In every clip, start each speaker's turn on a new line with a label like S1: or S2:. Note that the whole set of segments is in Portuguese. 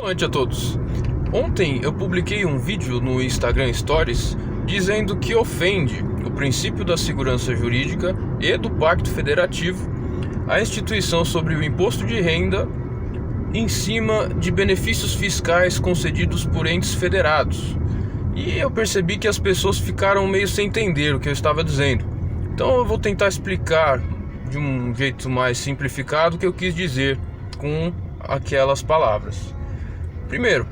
S1: Boa noite a todos. Ontem eu publiquei um vídeo no Instagram Stories dizendo que ofende o princípio da segurança jurídica e do Pacto Federativo a instituição sobre o imposto de renda em cima de benefícios fiscais concedidos por entes federados. E eu percebi que as pessoas ficaram meio sem entender o que eu estava dizendo. Então eu vou tentar explicar de um jeito mais simplificado o que eu quis dizer com aquelas palavras. Primeiro,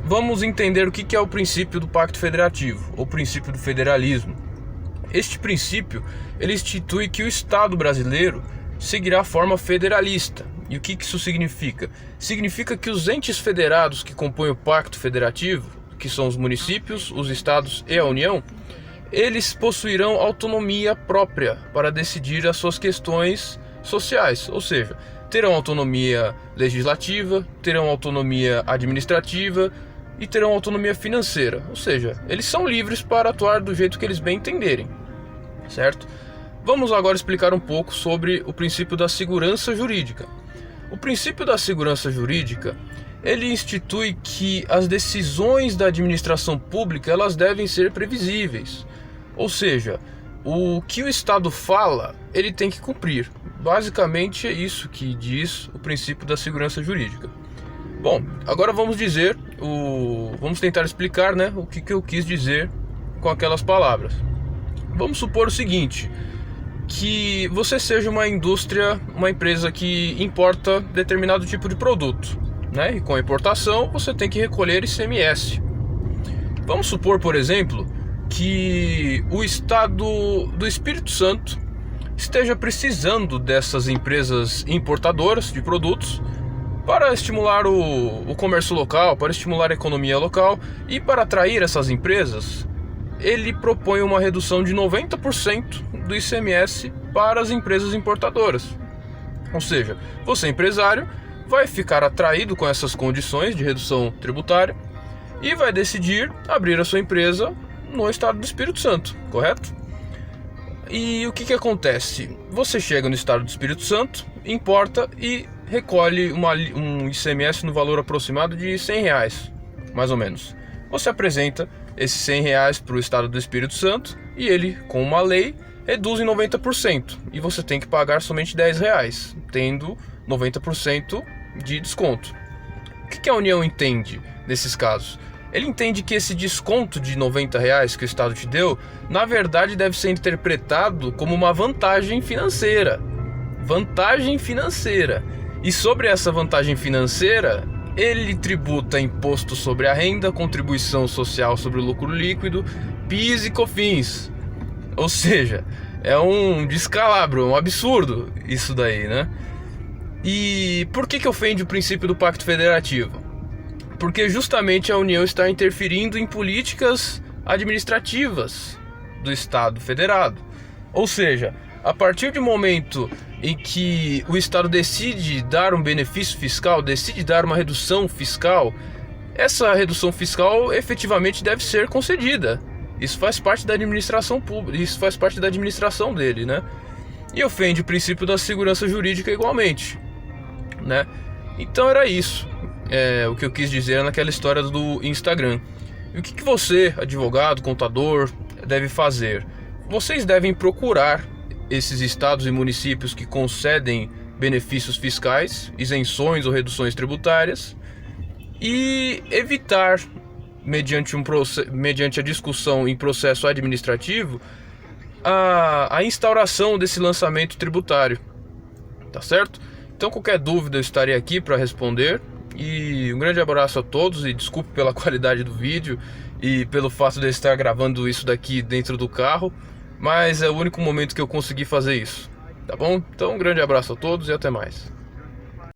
S1: vamos entender o que é o princípio do Pacto Federativo, ou princípio do federalismo. Este princípio, ele institui que o Estado brasileiro seguirá a forma federalista. E o que isso significa? Significa que os entes federados que compõem o Pacto Federativo, que são os municípios, os estados e a União, eles possuirão autonomia própria para decidir as suas questões sociais, ou seja, terão autonomia legislativa, terão autonomia administrativa e terão autonomia financeira, ou seja, eles são livres para atuar do jeito que eles bem entenderem, certo? Vamos agora explicar um pouco sobre o princípio da segurança jurídica. O princípio da segurança jurídica, ele institui que as decisões da administração pública, elas devem ser previsíveis, ou seja, o que o Estado fala, ele tem que cumprir. Basicamente é isso que diz o princípio da segurança jurídica. Bom, agora vamos tentar explicar, o que eu quis dizer com aquelas palavras. Vamos supor o seguinte, que você seja uma indústria, uma empresa que importa determinado tipo de produto, E com a importação você tem que recolher ICMS. Vamos supor, por exemplo, que o Estado do Espírito Santo esteja precisando dessas empresas importadoras de produtos para estimular o comércio local, para estimular a economia local, e para atrair essas empresas, ele propõe uma redução de 90% do ICMS para as empresas importadoras. Ou seja, você empresário vai ficar atraído com essas condições de redução tributária e vai decidir abrir a sua empresa no estado do Espírito Santo, correto? E o que acontece? Você chega no estado do Espírito Santo, importa e recolhe um ICMS no valor aproximado de R$100, mais ou menos. Você apresenta esses R$100 para o estado do Espírito Santo e ele, com uma lei, reduz em 90%. E você tem que pagar somente R$10, tendo 90% de desconto. O que a União entende nesses casos? Ele entende que esse desconto de R$90 que o Estado te deu, na verdade deve ser interpretado como uma vantagem financeira. Vantagem financeira. E sobre essa vantagem financeira, ele tributa imposto sobre a renda, contribuição social sobre o lucro líquido, PIS e COFINS. Ou seja, é um descalabro, um absurdo isso daí, E por que ofende o princípio do Pacto Federativo? Porque justamente a União está interferindo em políticas administrativas do Estado federado. Ou seja, a partir do momento em que o Estado decide dar um benefício fiscal, decide dar uma redução fiscal, essa redução fiscal efetivamente deve ser concedida. Isso faz parte da administração pública, isso faz parte da administração dele, E ofende o princípio da segurança jurídica igualmente, Então era isso. O que eu quis dizer naquela história do Instagram. E o que você, advogado, contador, deve fazer? Vocês devem procurar esses estados e municípios que concedem benefícios fiscais, isenções ou reduções tributárias, e evitar, mediante a discussão em processo administrativo, a instauração desse lançamento tributário. Tá certo? Então qualquer dúvida eu estarei aqui para responder. E um grande abraço a todos e desculpe pela qualidade do vídeo e pelo fato de eu estar gravando isso daqui dentro do carro, mas é o único momento que eu consegui fazer isso, tá bom? Então um grande abraço a todos e até mais.